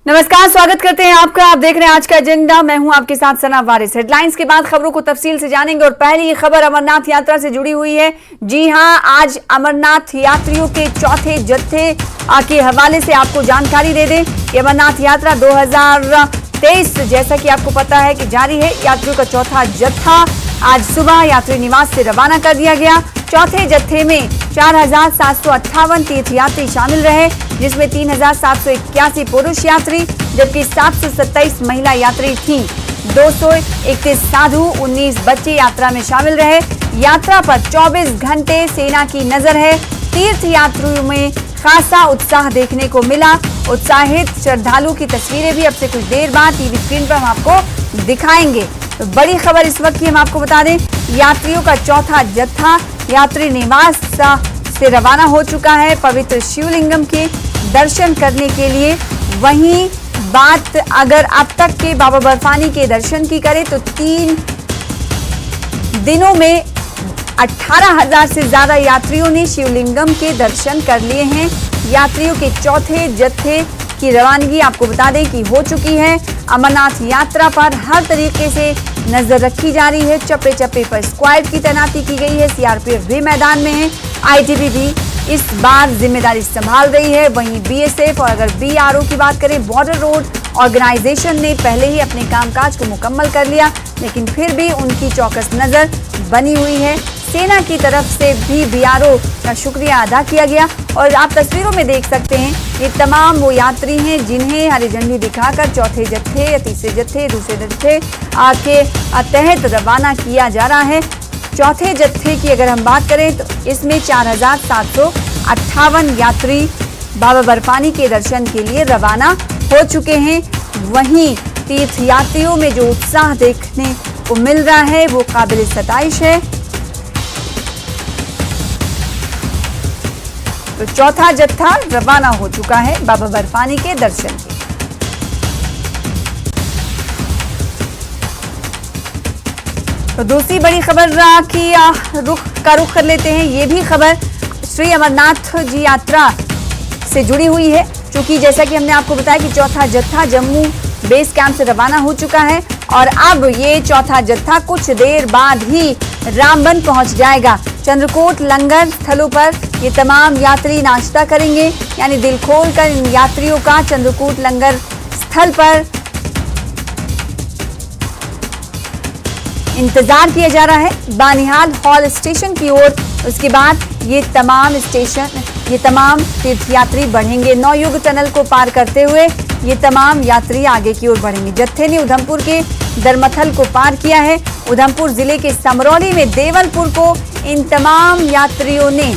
नमस्कार, स्वागत करते हैं आपका। आप देख रहे हैं आज का एजेंडा। मैं हूं आपके साथ सना वारिस। हेडलाइंस के बाद खबरों को तफसील से जानेंगे और पहली खबर अमरनाथ यात्रा से जुड़ी हुई है। जी हां, आज अमरनाथ यात्रियों के चौथे जत्थे के हवाले से आपको जानकारी दे दें कि अमरनाथ यात्रा 2023 जैसा कि आपको पता है कि जारी है। यात्रियों का चौथा जत्था आज सुबह यात्री निवास से रवाना कर दिया गया। चौथे जत्थे में 4,758 तीर्थयात्री शामिल रहे, जिसमें 3,781 पुरुष यात्री जबकि 727 महिला यात्री थीं। 231 साधु, 19 बच्चे यात्रा में शामिल रहे। यात्रा पर 24 घंटे सेना की नजर है। तीर्थयात्रियों में खासा उत्साह देखने को मिला। उत्साहित श्रद्धालु की तस्वीरें भी अब से कुछ देर बाद टीवी स्क्रीन पर हम आपको दिखाएंगे। तो बड़ी खबर इस वक्त की हम आपको बता दें, यात्रियों का चौथा जत्था यात्री निवास से रवाना हो चुका है पवित्र शिवलिंगम के दर्शन करने के लिए। वहीं बात अगर अब तक के बाबा बर्फानी के दर्शन की करें तो 3 दिनों में 18,000 से ज्यादा यात्रियों ने शिवलिंगम के दर्शन कर लिए हैं। यात्रियों के चौथे जत्थे की रवानगी आपको बता दें कि हो चुकी है। अमरनाथ यात्रा पर हर तरीके से नजर रखी जा रही है। चप्पे चप्पे पर स्क्वाड की तैनाती की गई है। सीआरपीएफ भी मैदान में है। आईटीबीपी भी इस बार जिम्मेदारी संभाल रही है। वहीं बीएसएफ और अगर बीआरओ की बात करें, बॉर्डर रोड ऑर्गेनाइजेशन ने पहले ही अपने कामकाज को मुकम्मल कर लिया, लेकिन फिर भी उनकी चौकस नजर बनी हुई है। सेना की तरफ से भी बीआरओ का शुक्रिया अदा किया गया। और आप तस्वीरों में देख सकते हैं, ये तमाम वो यात्री हैं जिन्हें हरी झंडी दिखाकर चौथे जत्थे या तीसरे जत्थे, दूसरे जत्थे के तहत रवाना किया जा रहा है। चौथे जत्थे की अगर हम बात करें तो इसमें 4,758 यात्री बाबा बर्फानी के दर्शन के लिए रवाना हो चुके हैं। वहीं तीर्थयात्रियों में जो उत्साह देखने को मिल रहा है वो काबिल सताइश है। तो चौथा जत्था रवाना हो चुका है बाबा बर्फानी के दर्शन के। तो दूसरी बड़ी खबर की रुख कर लेते हैं। ये भी खबर श्री अमरनाथ जी यात्रा से जुड़ी हुई है, क्योंकि जैसा कि हमने आपको बताया कि चौथा जत्था जम्मू बेस कैंप से रवाना हो चुका है और अब ये चौथा जत्था कुछ देर बाद ही रामबन पहुंच जाएगा। चंद्रकोट लंगर स्थलों पर ये तमाम यात्री नाश्ता करेंगे, यानी दिल खोल कर इन यात्रियों का चंद्रकोट लंगर स्थल पर इंतजार किया जा रहा है। बानिहाल हॉल स्टेशन की ओर उसके बाद ये तमाम तीर्थयात्री बढ़ेंगे। नवयुग टनल को पार करते हुए ये तमाम यात्री आगे की ओर बढ़ेंगे। जत्थे ने उधमपुर के दरमथल को पार किया है। उधमपुर जिले के समरौली में देवलपुर को इन तमाम यात्रियों ने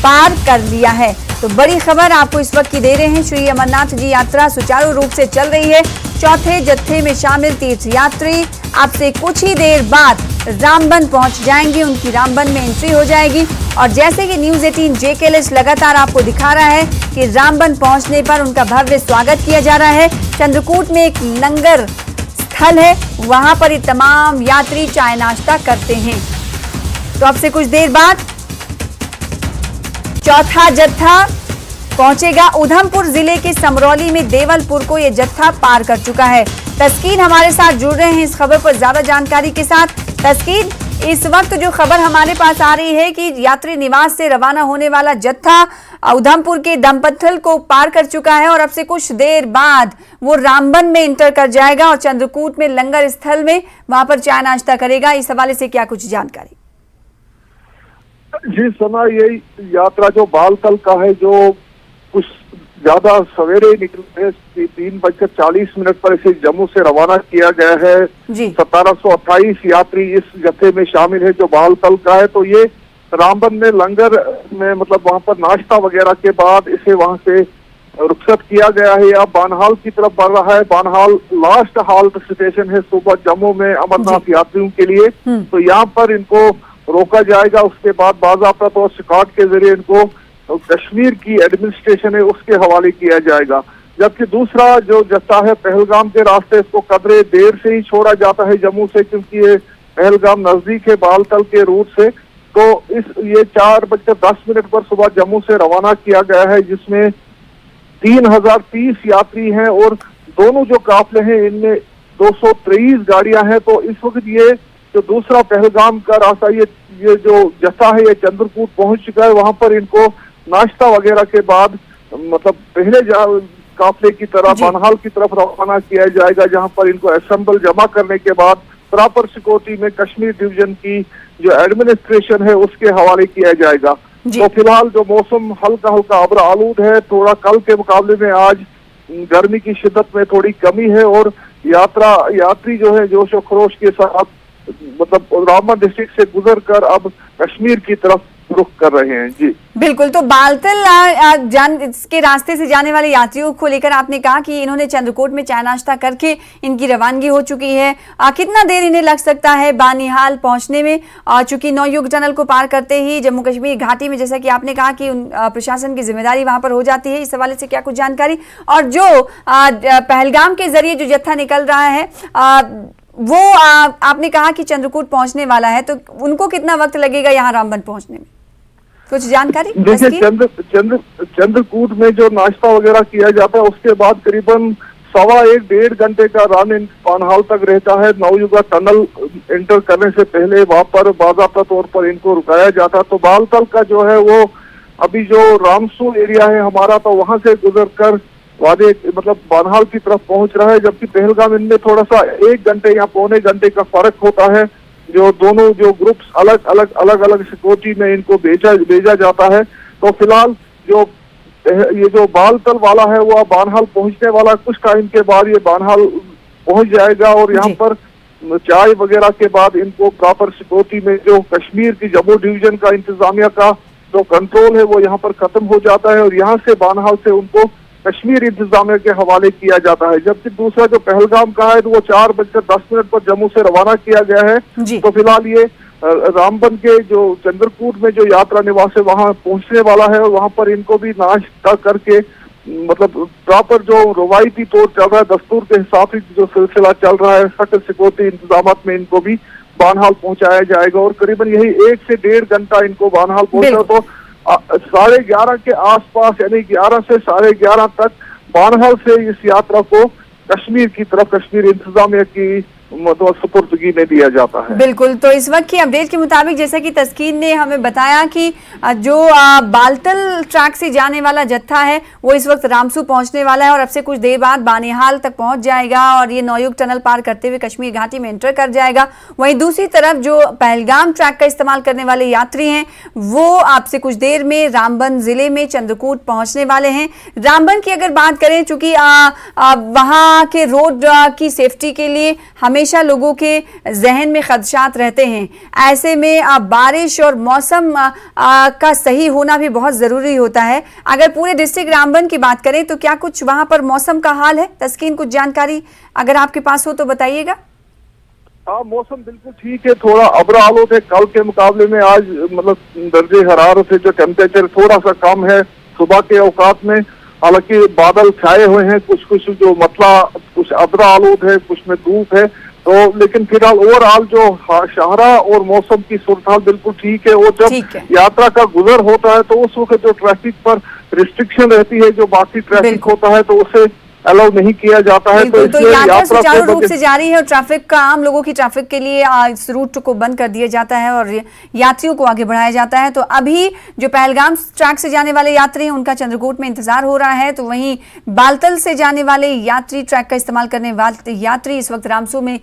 पार कर लिया है। तो बड़ी खबर आपको इस वक्त की दे रहे हैं। श्री अमरनाथ जी यात्रा सुचारू रूप से चल रही है। चौथे जत्थे में शामिल तीर्थयात्री अब से कुछ ही देर बाद रामबन पहुंच जाएंगे। उनकी रामबन में एंट्री हो जाएगी और जैसे कि न्यूज़ 18 JKLS लगातार आपको दिखा रहा है कि रामबन पहुंचने पर उनका भव्य स्वागत किया जा रहा है। चंद्रकूट में एक लंगर स्थल है, वहां पर ये तमाम यात्री चाय नाश्ता करते हैं। तो अब से कुछ देर बाद चौथा जत्था पहुंचेगा। उधमपुर जिले के समरौली में देवलपुर को यह जत्था पार कर चुका है। तस्कीन हमारे साथ जुड़ रहे हैं इस खबर पर ज्यादा जानकारी के साथ। तस्कीन, इस वक्त जो खबर हमारे पास आ रही है कि यात्री निवास से रवाना होने वाला जत्था उधमपुर के दमपत्थल को पार कर चुका है और अब से कुछ देर बाद वो रामबन में इंटर कर जाएगा और चंद्रकूट में लंगर स्थल में वहां पर चाय नाश्ता करेगा। इस हवाले से क्या कुछ जानकारी? जी सना, ये यात्रा जो बालतल का है, जो कुछ ज्यादा सवेरे निकले हैं, 3:40 पर इसे जम्मू से रवाना किया गया है। 1728 यात्री इस जत्थे में शामिल है जो बालतल का है। तो ये रामबन में लंगर में मतलब वहां पर नाश्ता वगैरह के बाद इसे वहां से रुखसत किया गया है। अब बानहाल की तरफ बढ़ रहा है। बानहाल लास्ट हाल्ट स्टेशन है सुबह जम्मू में अमरनाथ यात्रियों के लिए। तो यहाँ पर इनको रोका जाएगा। उसके बाद बाज़ाब्ता तौर स्कॉट के जरिए इनको कश्मीर की एडमिनिस्ट्रेशन है उसके हवाले किया जाएगा। जबकि दूसरा जो जत्था है पहलगाम के रास्ते, इसको कदरे देर से ही छोड़ा जाता है जम्मू से, क्योंकि ये पहलगाम नजदीक है बालतल के रूट से। तो ये 4:10 पर सुबह जम्मू से रवाना किया गया है, जिसमें 3030 यात्री हैं और दोनों जो काफले हैं इनमें 223 गाड़ियां हैं। तो इस वक्त ये जो दूसरा पहलगाम का रास्ता, ये जो जत्था है ये चंद्रकूट पहुंच चुका है। वहां पर इनको नाश्ता वगैरह के बाद मतलब पहले काफले की तरह बनहाल की तरफ रवाना किया जाएगा, जहां पर इनको असेंबल जमा करने के बाद प्रॉपर सिक्योरिटी में कश्मीर डिवीजन की जो एडमिनिस्ट्रेशन है उसके हवाले किया जाएगा। तो फिलहाल जो मौसम हल्का हल्का अब्र आलूद है, थोड़ा कल के मुकाबले में आज गर्मी की शिद्दत में थोड़ी कमी है और यात्री जो है जोश और खरोश के साथ मतलब रामबन डिस्ट्रिक्ट से गुजर कर अब कश्मीर की तरफ रुख कर रहे हैं। जी बिल्कुल। तो बालतल इसके रास्ते से जाने वाले यात्रियों को लेकर आपने कहा कि इन्होंने चंद्रकोट में चाय नाश्ता करके इनकी रवानगी हो चुकी है। कितना देर इन्हें लग सकता है बानिहाल पहुंचने में? चूंकि नौयुग टनल को पार करते ही जम्मू कश्मीर घाटी में, जैसा कि आपने कहा कि प्रशासन की जिम्मेदारी वहां पर हो जाती है, इस हवाले से क्या कुछ जानकारी? और जो पहलगाम के जरिए जो जत्था निकल रहा है वो आपने कहा कि चंद्रकूट पहुंचने वाला है, तो उनको कितना वक्त लगेगा यहाँ रामबन पहुंचने में? कुछ जानकारी? देखिए चंद्रकूट में जो नाश्ता वगैरह किया जाता है उसके बाद करीबन 1.25-1.5 घंटे का रन इन बानहाल तक रहता है। नवयुगा टनल एंटर करने से पहले वहां पर बाज़ाब्ता तौर पर इनको रुकाया जाता है। तो बालतल का जो है वो अभी जो रामसू एरिया है हमारा, तो वहां से गुजर कर वादे मतलब बानहाल की तरफ पहुंच रहा है, जबकि पहलगाम इनमें थोड़ा सा 1 घंटे या पौने घंटे का फर्क होता है। जो दोनों जो ग्रुप्स अलग अलग सिक्योरिटी में इनको भेजा जाता है। तो फिलहाल ये जो बालतल वाला है वो बानहाल पहुंचने वाला, कुछ टाइम के बाद ये बानहाल पहुंच जाएगा और यहाँ पर चाय वगैरह के बाद इनको प्रॉपर सिक्योरिटी में जो कश्मीर की जम्मू डिवीजन का इंतजामिया का जो कंट्रोल है वो यहाँ पर खत्म हो जाता है और यहाँ से बानहाल से उनको कश्मीर इंतजामिया के हवाले किया जाता है। जबकि दूसरा जो पहलगाम का है तो वो 4:10 पर जम्मू से रवाना किया गया है। तो फिलहाल ये रामबन के जो चंद्रकूट में जो यात्रा निवास है वहां पहुंचने वाला है और वहां पर इनको भी नाश्ता करके मतलब प्रॉपर जो रवायती तौर चल रहा है, दस्तूर के हिसाब से जो सिलसिला चल रहा है, सख्त सिक्योरिटी इंतजाम में इनको भी बानहाल पहुंचाया जाएगा और करीबन यही 1 से 1.5 घंटा इनको बानहाल पहुंचा। तो 11:30 के आसपास यानी 11 से 11:30 तक बानहाल से इस यात्रा को कश्मीर की तरफ कश्मीर इंतजामिया की मतलब सुपुर्दगी में दिया जाता है। बिल्कुल। तो इस वक्त की अपडेट के मुताबिक जैसा कि तस्कीन ने हमें बताया कि जो बालतल ट्रैक से जाने वाला जत्था है वो इस वक्त रामसू पहुंचने वाला है और अब से कुछ देर बाद बानिहाल तक पहुंच जाएगा और ये नौयुग टनल पार करते हुए कश्मीर घाटी में एंटर कर जाएगा। वहीं दूसरी तरफ जो पहलगाम ट्रैक का इस्तेमाल करने वाले यात्री हैं वो आपसे कुछ देर में रामबन जिले में चंद्रकूट पहुंचने वाले हैं। रामबन की अगर बात करें, चूंकि वहां के रोड की सेफ्टी के लिए हमेशा लोगों के जहन में खदशात रहते हैं, ऐसे में बारिश और मौसम का सही होना भी बहुत जरूरी होता है। अगर पूरे डिस्ट्रिक्ट रामबन की बात करें तो क्या कुछ वहां पर मौसम का हाल है? तस्कीन, कुछ जानकारी अगर आपके पास हो तो बताइएगा। हाँ, मौसम बिल्कुल ठीक है, थोड़ा अब्र आलूद है। कल के मुकाबले में आज मतलब दर्जे हरारत से जो टेम्परेचर थोड़ा सा कम है सुबह के औकात में। हालांकि बादल छाए हुए हैं, कुछ जो मतला कुछ अब्र आलूद है, कुछ में धूप है। तो लेकिन फिलहाल ओवरऑल जो शहरा और मौसम की सूरत बिल्कुल ठीक है। और जब यात्रा का गुजर होता है तो उस वक्त जो ट्रैफिक पर रिस्ट्रिक्शन रहती है, जो बाकी ट्रैफिक होता है तो उसे अलाउ नहीं किया जाता है। तो यात्रा सुचारू रूप से जारी है और ट्रैफिक का आम लोगों की ट्रैफिक के लिए इस रूट को बंद कर दिया जाता है और यात्रियों को आगे बढ़ाया जाता है। तो अभी जो पहलगाम ट्रैक से जाने वाले यात्री हैं उनका चंद्रकूट में इंतजार हो रहा है, तो वहीं बालतल से जाने वाले यात्री, ट्रैक का इस्तेमाल करने वाले यात्री इस वक्त रामसू में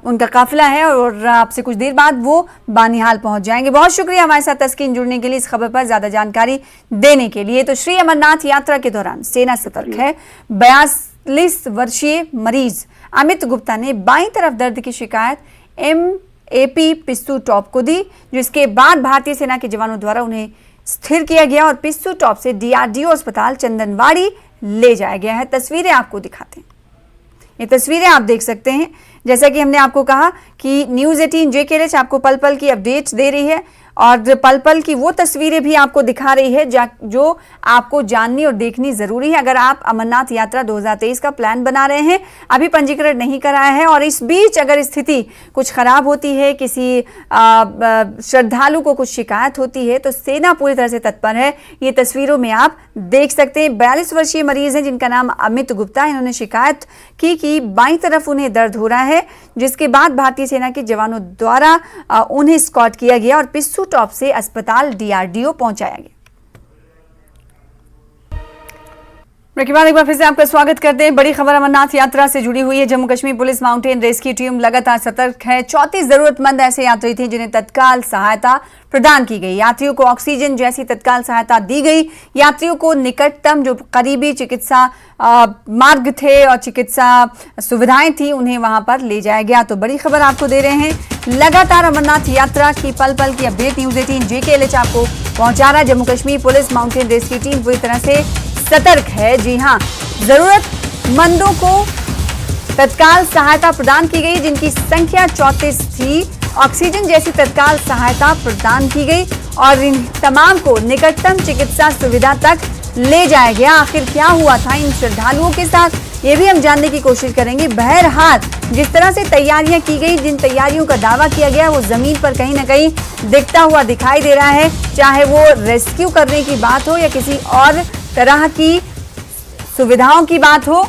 उनका काफिला है और आपसे कुछ देर बाद वो बानिहाल पहुंच जाएंगे। बहुत शुक्रिया हमारे साथ तस्कीन जुड़ने के लिए, इस खबर पर ज्यादा जानकारी देने के लिए। तो श्री अमरनाथ यात्रा के दौरान सेना सतर्क है। 42 वर्षीय मरीज अमित गुप्ता ने बाईं तरफ दर्द की शिकायत MAP पिस्सू टॉप को दी, जिसके बाद भारतीय सेना के जवानों द्वारा उन्हें स्थिर किया गया और पिस्सू टॉप से DRDO अस्पताल चंदनवाड़ी ले जाया गया है। तस्वीरें आपको दिखाते हैं, ये तस्वीरें आप देख सकते हैं। जैसा कि हमने आपको कहा कि न्यूज़ 18 JKLH आपको पल पल की अपडेट्स दे रही है और पल पल की वो तस्वीरें भी आपको दिखा रही है जो आपको जाननी और देखनी जरूरी है अगर आप अमरनाथ यात्रा 2023 का प्लान बना रहे हैं, अभी पंजीकरण नहीं कराया है और इस बीच अगर स्थिति कुछ खराब होती है, किसी श्रद्धालु को कुछ शिकायत होती है तो सेना पूरी तरह से तत्पर है। ये तस्वीरों में आप देख सकते हैं 42 वर्षीय मरीज हैं जिनका नाम अमित गुप्ता। इन्होंने शिकायत की कि बाईं तरफ उन्हें दर्द हो रहा है, जिसके बाद भारतीय सेना के जवानों द्वारा उन्हें स्कॉट किया गया और पिस्सू टॉप से अस्पताल DRDO पहुंचाया गया। ब्रेक के बाद एक बार फिर से आपका स्वागत करते हैं। बड़ी खबर अमरनाथ यात्रा से जुड़ी हुई है। Jammu Kashmir police mountain rescue team लगातार सतर्क है। 34 जरूरतमंद ऐसे यात्री थे जिन्हें तत्काल सहायता प्रदान की गई। यात्रियों को ऑक्सीजन जैसी तत्काल सहायता दी गई। यात्रियों को निकटतम जो करीबी चिकित्सा मार्ग थे और चिकित्सा सुविधाएं थी उन्हें वहां पर ले जाया गया। तो बड़ी खबर आपको दे रहे हैं। लगातार अमरनाथ यात्रा की पल पल की अपडेट न्यूज़ 18 JKLH आपको पहुंचा रहा है। Jammu Kashmir police mountain rescue team पूरी तरह से सतर्क है। जी हां, जरूरतमंदों को तत्काल सहायता प्रदान की गई जिनकी संख्या 34 थी। ऑक्सीजन जैसी तत्काल सहायता प्रदान की गई और इन तमाम को निकटतम चिकित्सा सुविधा तक ले जाया गया। आखिर क्या हुआ था इन श्रद्धालुओं के साथ, ये भी हम जानने की कोशिश करेंगे। बहरहाल जिस तरह से तैयारियां की गई, जिन तैयारियों का दावा किया गया वो जमीन पर कहीं ना कहीं दिखता हुआ दिखाई दे रहा है। चाहे वो रेस्क्यू करने की बात हो या किसी और तरह की सुविधाओं की बात हो,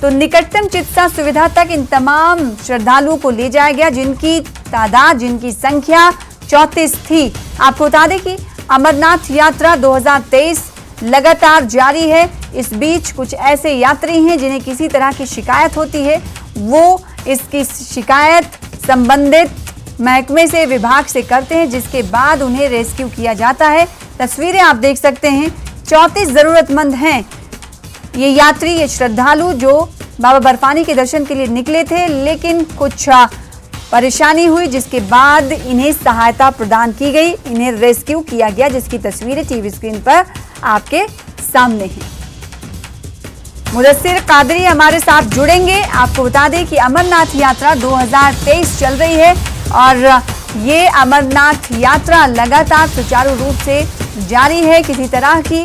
तो निकटतम चिकित्सा सुविधा तक इन तमाम श्रद्धालुओं को ले जाया गया जिनकी तादाद, जिनकी संख्या 34 थी। आपको बता दें कि अमरनाथ यात्रा 2023 लगातार जारी है। इस बीच कुछ ऐसे यात्री हैं जिन्हें किसी तरह की शिकायत होती है, वो इसकी शिकायत संबंधित महकमे से, विभाग से करते हैं, जिसके बाद उन्हें रेस्क्यू किया जाता है। तस्वीरें आप देख सकते हैं। 34 जरूरतमंद हैं ये यात्री, ये श्रद्धालु जो बाबा बर्फानी के दर्शन के लिए निकले थे, लेकिन कुछ परेशानी हुई जिसके बाद इन्हें सहायता प्रदान की गई, इन्हें रेस्क्यू किया गया, जिसकी तस्वीरें टीवी स्क्रीन पर आपके सामने हैं। मुदस्सिर कादरी हमारे साथ जुड़ेंगे। आपको बता दें कि अमरनाथ यात्रा 2023 चल रही है और ये अमरनाथ यात्रा लगातार सुचारू रूप से जारी है। किसी तरह की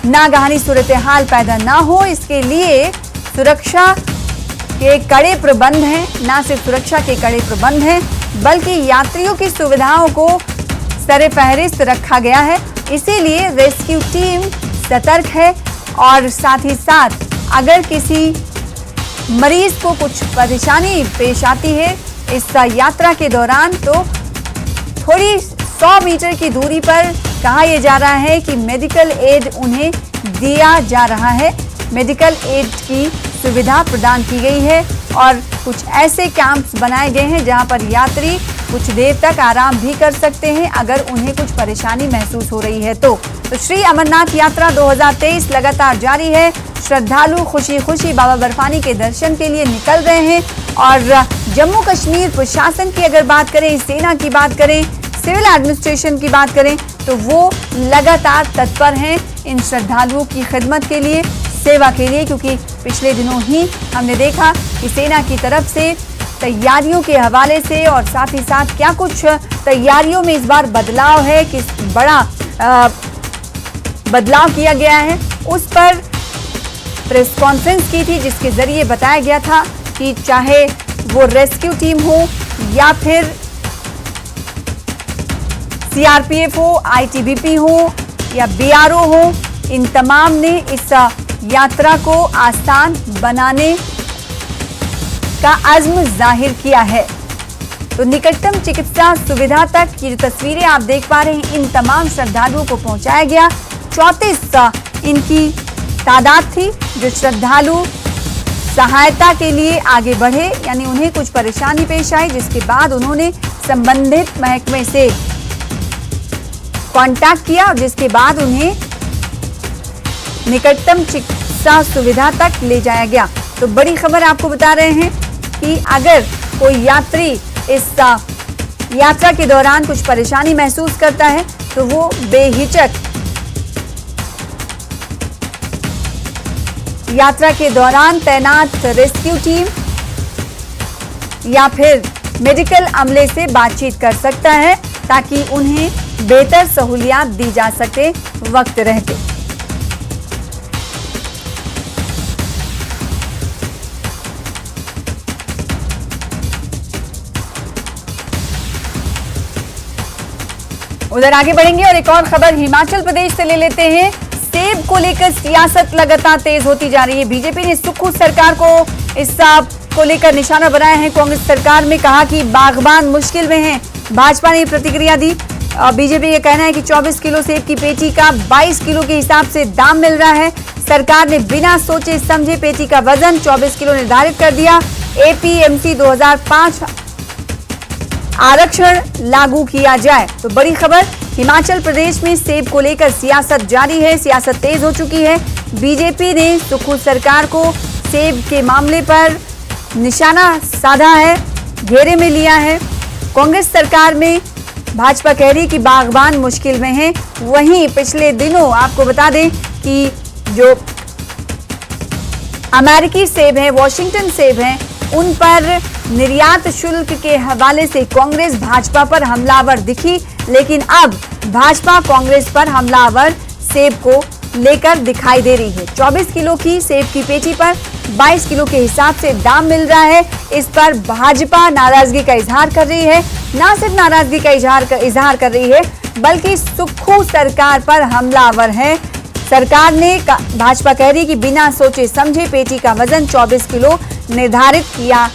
नागहानी सूरत हाल पैदा ना हो, इसके लिए सुरक्षा के कड़े प्रबंध हैं। ना सिर्फ सुरक्षा के कड़े प्रबंध हैं बल्कि यात्रियों की सुविधाओं को सरे फहरिस्त रखा गया है। इसीलिए रेस्क्यू टीम सतर्क है और साथ ही साथ अगर किसी मरीज को कुछ परेशानी पेश आती है इस यात्रा के दौरान, तो थोड़ी 100 मीटर की दूरी पर कहा यह जा रहा है कि मेडिकल एड उन्हें दिया जा रहा है। मेडिकल एड की सुविधा प्रदान की गई है और कुछ ऐसे कैंप्स बनाए गए हैं जहां पर यात्री कुछ देर तक आराम भी कर सकते हैं अगर उन्हें कुछ परेशानी महसूस हो रही है तो श्री अमरनाथ यात्रा 2023 लगातार जारी है। श्रद्धालु खुशी खुशी बाबा बर्फानी के दर्शन के लिए निकल रहे हैं और जम्मू कश्मीर प्रशासन की अगर बात करें, सेना की बात करें, सिविल एडमिनिस्ट्रेशन की बात करें, तो वो लगातार तत्पर हैं इन श्रद्धालुओं की खिदमत के लिए, सेवा के लिए, क्योंकि पिछले दिनों ही हमने देखा कि सेना की तरफ से तैयारियों के हवाले से और साथ ही साथ क्या कुछ तैयारियों में इस बार बदलाव है, किस बड़ा बदलाव किया गया है, उस पर प्रेस कॉन्फ्रेंस की थी जिसके जरिए बताया गया था कि चाहे वो रेस्क्यू टीम हो या फिर CRPF हो, ITBP हो या BRO हो, इन तमाम ने इस यात्रा को आसान बनाने का अज़्म जाहिर किया है। तो निकटतम चिकित्सा सुविधा तक की जो तस्वीरें आप देख पा रहे हैं, इन तमाम श्रद्धालुओं को पहुंचाया गया। 34 इनकी तादाद थी जो श्रद्धालु सहायता के लिए आगे बढ़े, यानी उन्हें कुछ परेशानी पेश आई जिसके बाद उन्होंने संबंधित महकमे से कांटेक्ट किया और जिसके बाद उन्हें निकटतम चिकित्सा सुविधा तक ले जाया गया। तो बड़ी खबर आपको बता रहे हैं कि अगर कोई यात्री इस यात्रा के दौरान कुछ परेशानी महसूस करता है तो वो बेहिचक यात्रा के दौरान तैनात रेस्क्यू टीम या फिर मेडिकल अमले से बातचीत कर सकता है ताकि उन्हें बेहतर सहूलियात दी जा सके वक्त रहते। उधर आगे बढ़ेंगे और एक और खबर हिमाचल प्रदेश से ले लेते हैं। सेब को लेकर सियासत लगातार तेज होती जा रही है। बीजेपी ने सुक्खू सरकार को इस को लेकर निशाना बनाया है। कांग्रेस सरकार में कहा कि बागबान मुश्किल में हैं। भाजपा ने प्रतिक्रिया दी। बीजेपी का कहना है कि 24 किलो सेब की पेटी का 22 किलो के हिसाब से दाम मिल रहा है। सरकार ने बिना सोचे समझे पेटी का वजन 24 किलो निर्धारित कर दिया। एपीएमसी 2005 आरक्षण लागू किया जाए। तो बड़ी खबर, हिमाचल प्रदेश में सेब को लेकर सियासत जारी है। सियासत तेज हो चुकी है। बीजेपी ने सुक्खू सरकार को सेब के मामले पर निशाना साधा है, घेरे में लिया है। कांग्रेस सरकार में भाजपा कह रही कि बागबान मुश्किल में है। वहीं पिछले दिनों आपको बता दें कि जो अमेरिकी सेब है, वॉशिंगटन सेब है, उन पर निर्यात शुल्क के हवाले से कांग्रेस भाजपा पर हमलावर दिखी। लेकिन अब भाजपा कांग्रेस पर हमलावर सेब को लेकर दिखाई दे रही है। 24 किलो की सेब की पेटी पर 22 किलो के हिसाब से दाम मिल रहा है। इस पर भाजपा नाराजगी का इजहार कर रही है। न सिर्फ नाराजगी का इजहार कर रही है, बल्कि सुक्खू सरकार पर हमलावर है। सरकार ने भाजपा कह रही कि बिना सोचे समझे पेटी का वजन 24 किलो निर्धारित किया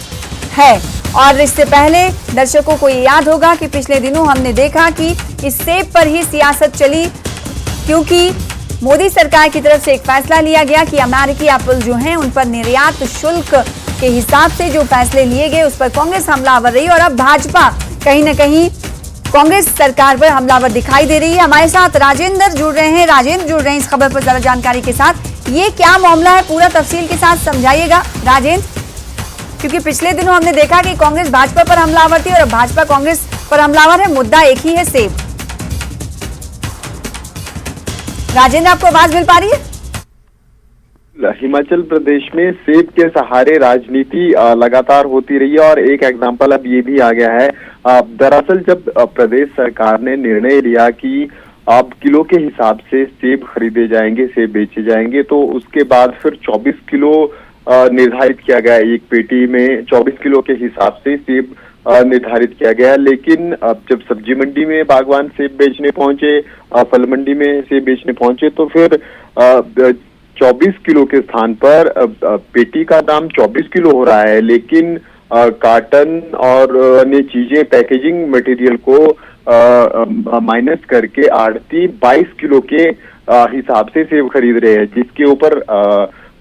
है। और इससे पहले दर्शकों को ये याद होगा कि पिछले दिनों हमने देखा कि इस सेब पर ही सियासत चली, क्योंकि मोदी सरकार की तरफ से एक फैसला लिया गया कि अमेरिकी एप्पल जो हैं उन पर निर्यात शुल्क के हिसाब से जो फैसले लिए गए उस पर कांग्रेस हमलावर रही। और अब भाजपा कहीं न कहीं कांग्रेस सरकार पर हमलावर दिखाई दे रही है। हमारे साथ राजेंद्र जुड़ रहे हैं। राजेंद्र जुड़ रहे हैं इस खबर पर ज्यादा जानकारी के साथ। ये क्या मामला है, पूरा तफसील के साथ समझाइएगा राजेंद्र, क्योंकि पिछले दिनों हमने देखा कि कांग्रेस भाजपा पर हमलावर थी और अब भाजपा कांग्रेस पर हमलावर है। मुद्दा एक ही है, सेब। राजेंद्र, आपको आवाज मिल पा रही है? हिमाचल प्रदेश में सेब के सहारे राजनीति लगातार होती रही है और एक एग्जांपल अब ये भी आ गया है। दरअसल जब प्रदेश सरकार ने निर्णय लिया कि अब किलो के हिसाब से सेब खरीदे जाएंगे, सेब बेचे जाएंगे, तो उसके बाद फिर 24 किलो निर्धारित किया गया। एक पेटी में 24 किलो के हिसाब से सेब निर्धारित किया गया। लेकिन अब जब सब्जी मंडी में बागवान सेब बेचने पहुंचे, फल मंडी में सेब बेचने पहुंचे, तो फिर 24 किलो के स्थान पर पेटी का दाम 24 किलो हो रहा है। लेकिन कार्टन और अन्य चीजें, पैकेजिंग मटेरियल को माइनस करके आढ़ती 22 किलो के हिसाब से सेब खरीद रहे हैं, जिसके ऊपर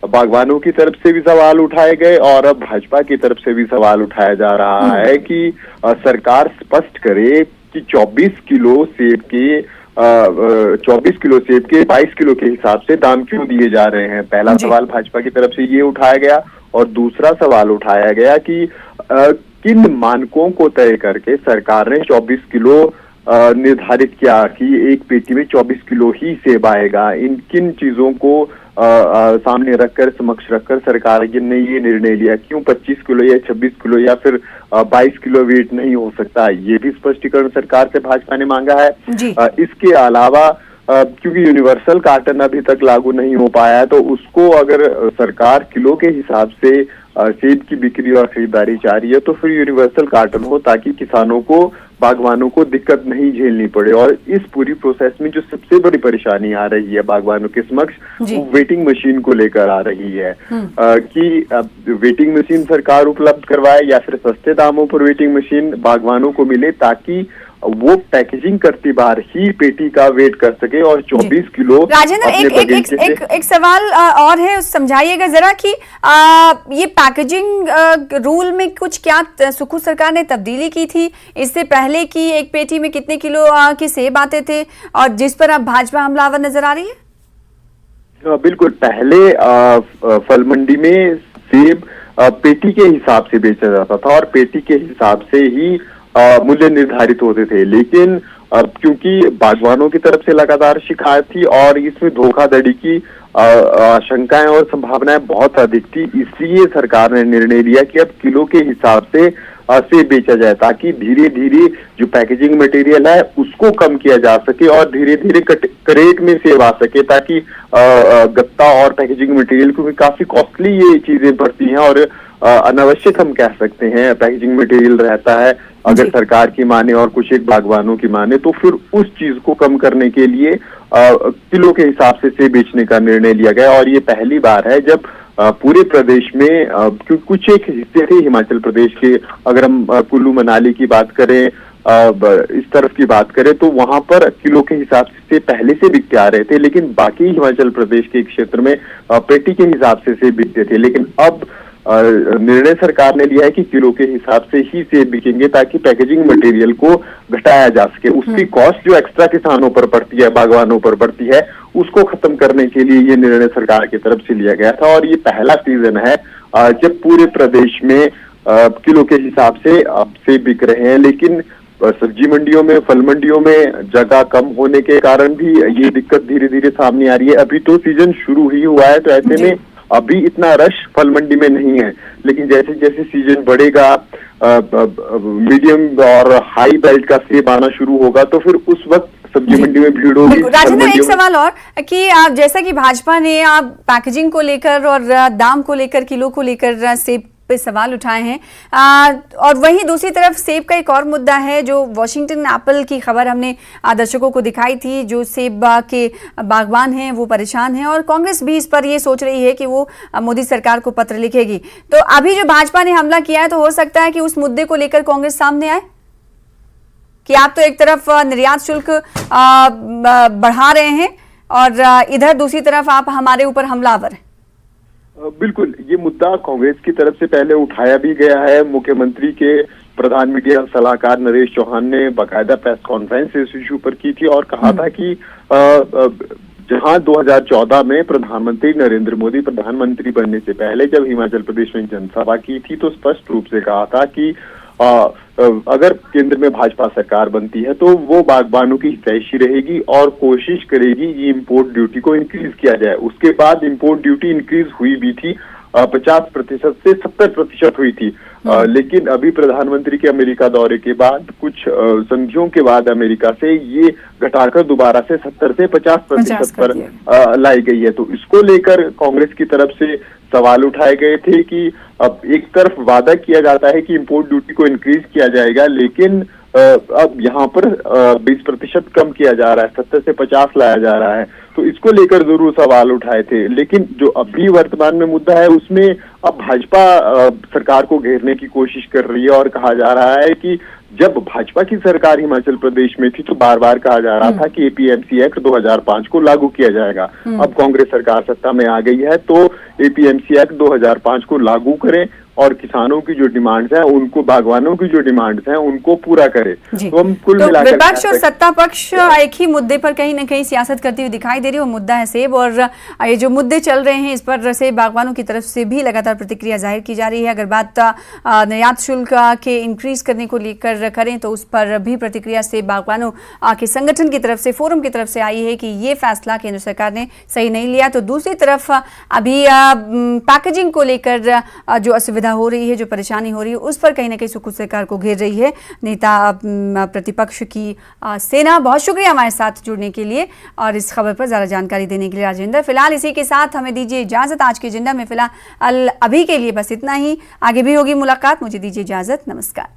बागवानों की तरफ से भी सवाल उठाए गए और अब भाजपा की तरफ से भी सवाल उठाया जा रहा है कि सरकार स्पष्ट करे कि 24 किलो सेब के 22 किलो के हिसाब से दाम क्यों दिए जा रहे हैं। पहला सवाल भाजपा की तरफ से ये उठाया गया और दूसरा सवाल उठाया गया कि किन मानकों को तय करके सरकार ने 24 किलो निर्धारित किया कि एक पेटी में 24 किलो ही सेब आएगा। इन किन चीजों को सामने रखकर, समक्ष रखकर सरकार ने ये निर्णय लिया। क्यों 25 किलो या 26 किलो या फिर 22 किलो वेट नहीं हो सकता, ये भी स्पष्टीकरण सरकार से भाजपा ने मांगा है। इसके अलावा क्योंकि यूनिवर्सल कार्टन अभी तक लागू नहीं हो पाया है, तो उसको अगर सरकार किलो के हिसाब से सेब की बिक्री और खरीदारी चाह रही है, तो फिर यूनिवर्सल कार्टन हो, ताकि किसानों को, बागवानों को दिक्कत नहीं झेलनी पड़े। और इस पूरी प्रोसेस में जो सबसे बड़ी परेशानी आ रही है बागवानों के समक्ष, वो वेटिंग मशीन को लेकर आ रही है कि वेटिंग मशीन सरकार उपलब्ध करवाए या फिर सस्ते दामों पर वेटिंग मशीन बागवानों को मिले, ताकि वो पैकेजिंग करती बार ही पेटी का वेट कर सके और 24 किलो। राजेंद्र, एक सवाल और है, समझाइएगा जरा कि ये पैकेजिंग रूल में कुछ क्या सुक्खू सरकार ने तब्दीली की थी इससे पहले कि एक पेटी में कितने किलो के सेब आते थे, और जिस पर अब भाजपा हमलावर नजर आ रही है? बिल्कुल, पहले फल मंडी में सेब पेटी के हिसाब से बेचा जाता था और पेटी के हिसाब से ही मूल्य निर्धारित होते थे। लेकिन अब क्योंकि बागवानों की तरफ से लगातार शिकायत थी और इसमें धोखाधड़ी की आशंकाएं और संभावनाएं बहुत अधिक थी, इसलिए सरकार ने निर्णय लिया कि अब किलो के हिसाब से सेब बेचा जाए, ताकि धीरे धीरे जो पैकेजिंग मटेरियल है उसको कम किया जा सके और धीरे धीरे क्रेट में सेब आ सके, ताकि गत्ता और पैकेजिंग मटेरियल, क्योंकि काफी कॉस्टली ये चीजें पड़ती हैं और अनावश्यक हम कह सकते हैं पैकेजिंग मटेरियल रहता है, अगर सरकार की माने और कुछ एक बागवानों की माने, तो फिर उस चीज को कम करने के लिए किलो के हिसाब से सेब बेचने का निर्णय लिया गया। और ये पहली बार है जब पूरे प्रदेश में कुछ एक हिस्से थे हिमाचल प्रदेश के, अगर हम कुल्लू मनाली की बात करें, इस तरफ की बात करें, तो वहां पर किलो के हिसाब से पहले से बिकते आ रहे थे, लेकिन बाकी हिमाचल प्रदेश के क्षेत्र में पेटी के हिसाब से बिकते थे। लेकिन अब निर्णय सरकार ने लिया है कि किलो के हिसाब से ही सेब बिकेंगे, ताकि पैकेजिंग मटेरियल को घटाया जा सके। उसकी कॉस्ट जो एक्स्ट्रा किसानों पर पड़ती है, बागवानों पर पड़ती है, उसको खत्म करने के लिए ये निर्णय सरकार की तरफ से लिया गया था। और ये पहला सीजन है जब पूरे प्रदेश में किलो के हिसाब से सेब बिक रहे हैं। लेकिन सब्जी मंडियों में, फल मंडियों में जगह कम होने के कारण भी ये दिक्कत धीरे धीरे सामने आ रही है। अभी तो सीजन शुरू ही हुआ है, तो ऐसे में अभी इतना रश फल मंडी में नहीं है, लेकिन जैसे जैसे सीजन बढ़ेगा, मीडियम और हाई बेल्ट का सेब आना शुरू होगा, तो फिर उस वक्त सब्जी मंडी में भीड़ होगी। राजेंद्र, एक सवाल और कि आप जैसा कि भाजपा ने आप पैकेजिंग को लेकर और दाम को लेकर, किलो को लेकर सेब पे सवाल उठाए हैं, और वहीं दूसरी तरफ सेब का एक और मुद्दा है, जो वॉशिंगटन एप्पल की खबर हमने दर्शकों को दिखाई थी, जो सेब के बागवान हैं वो परेशान हैं और कांग्रेस भी इस पर ये सोच रही है कि वो मोदी सरकार को पत्र लिखेगी। तो अभी जो भाजपा ने हमला किया है, तो हो सकता है कि उस मुद्दे को लेकर कांग्रेस सामने आए कि आप तो एक तरफ निर्यात शुल्क बढ़ा रहे हैं और इधर दूसरी तरफ आप हमारे ऊपर हमलावर हैं। बिल्कुल, ये मुद्दा कांग्रेस की तरफ से पहले उठाया भी गया है। मुख्यमंत्री के प्रधान मीडिया सलाहकार नरेश चौहान ने बाकायदा प्रेस कॉन्फ्रेंस इस इशू पर की थी और कहा था कि जहां 2014 में प्रधानमंत्री नरेंद्र मोदी प्रधानमंत्री बनने से पहले जब हिमाचल प्रदेश में जनसभा की थी, तो स्पष्ट रूप से कहा था कि अगर केंद्र में भाजपा सरकार बनती है तो वो बागबानों की हितैषी रहेगी और कोशिश करेगी ये इंपोर्ट ड्यूटी को इंक्रीज किया जाए। उसके बाद इंपोर्ट ड्यूटी इंक्रीज हुई भी थी, 50% से 70% हुई थी। लेकिन अभी प्रधानमंत्री के अमेरिका दौरे के बाद, कुछ संधियों के बाद अमेरिका से ये घटाकर दोबारा से 70 से 50% पर लाई गई है। तो इसको लेकर कांग्रेस की तरफ से सवाल उठाए गए थे कि अब एक तरफ वादा किया जाता है कि इंपोर्ट ड्यूटी को इंक्रीज किया जाएगा, लेकिन अब यहाँ पर 20% कम किया जा रहा है, 70 से 50 लाया जा रहा है। तो इसको लेकर जरूर सवाल उठाए थे। लेकिन जो अभी वर्तमान में मुद्दा है, उसमें अब भाजपा सरकार को घेरने की कोशिश कर रही है और कहा जा रहा है कि जब भाजपा की सरकार हिमाचल प्रदेश में थी तो बार बार कहा जा रहा था कि एपीएमसी एक्ट 2005 को लागू किया जाएगा। अब कांग्रेस सरकार सत्ता में आ गई है तो एपीएमसी एक्ट 2005 को लागू करें और किसानों की जो डिमांड्स हैं उनको, बागवानों की जो डिमांड्स हैं उनको पूरा करे। तो हम कुल मिलाकर विपक्ष और सत्ता पक्ष एक ही मुद्दे पर कहीं ना कहीं सियासत करती हुई दिखाई दे रही है, वो मुद्दा है सेब। और ये जो मुद्दे चल रहे हैं, इस पर सेब बागवानों की तरफ से भी लगातार प्रतिक्रिया जाहिर की जा रही है। अगर बात निर्यात शुल्क के इंक्रीज करने को लेकर करें तो उस पर भी प्रतिक्रिया सेब बागवानों के संगठन की तरफ से, फोरम की तरफ से आई है कि ये फैसला केंद्र सरकार ने सही नहीं लिया। तो दूसरी तरफ अभी पैकेजिंग को लेकर जो असुविधा हो रही है, जो परेशानी हो रही है, उस पर कहीं ना कहीं सुखद सरकार को घेर रही है नेता प्रतिपक्ष की सेना। बहुत शुक्रिया हमारे साथ जुड़ने के लिए और इस खबर पर ज्यादा जानकारी देने के लिए राजेंद्र। फिलहाल इसी के साथ हमें दीजिए इजाजत। आज के एजेंडा में फिलहाल अभी के लिए बस इतना ही, आगे भी होगी मुलाकात। मुझे दीजिए इजाजत, नमस्कार।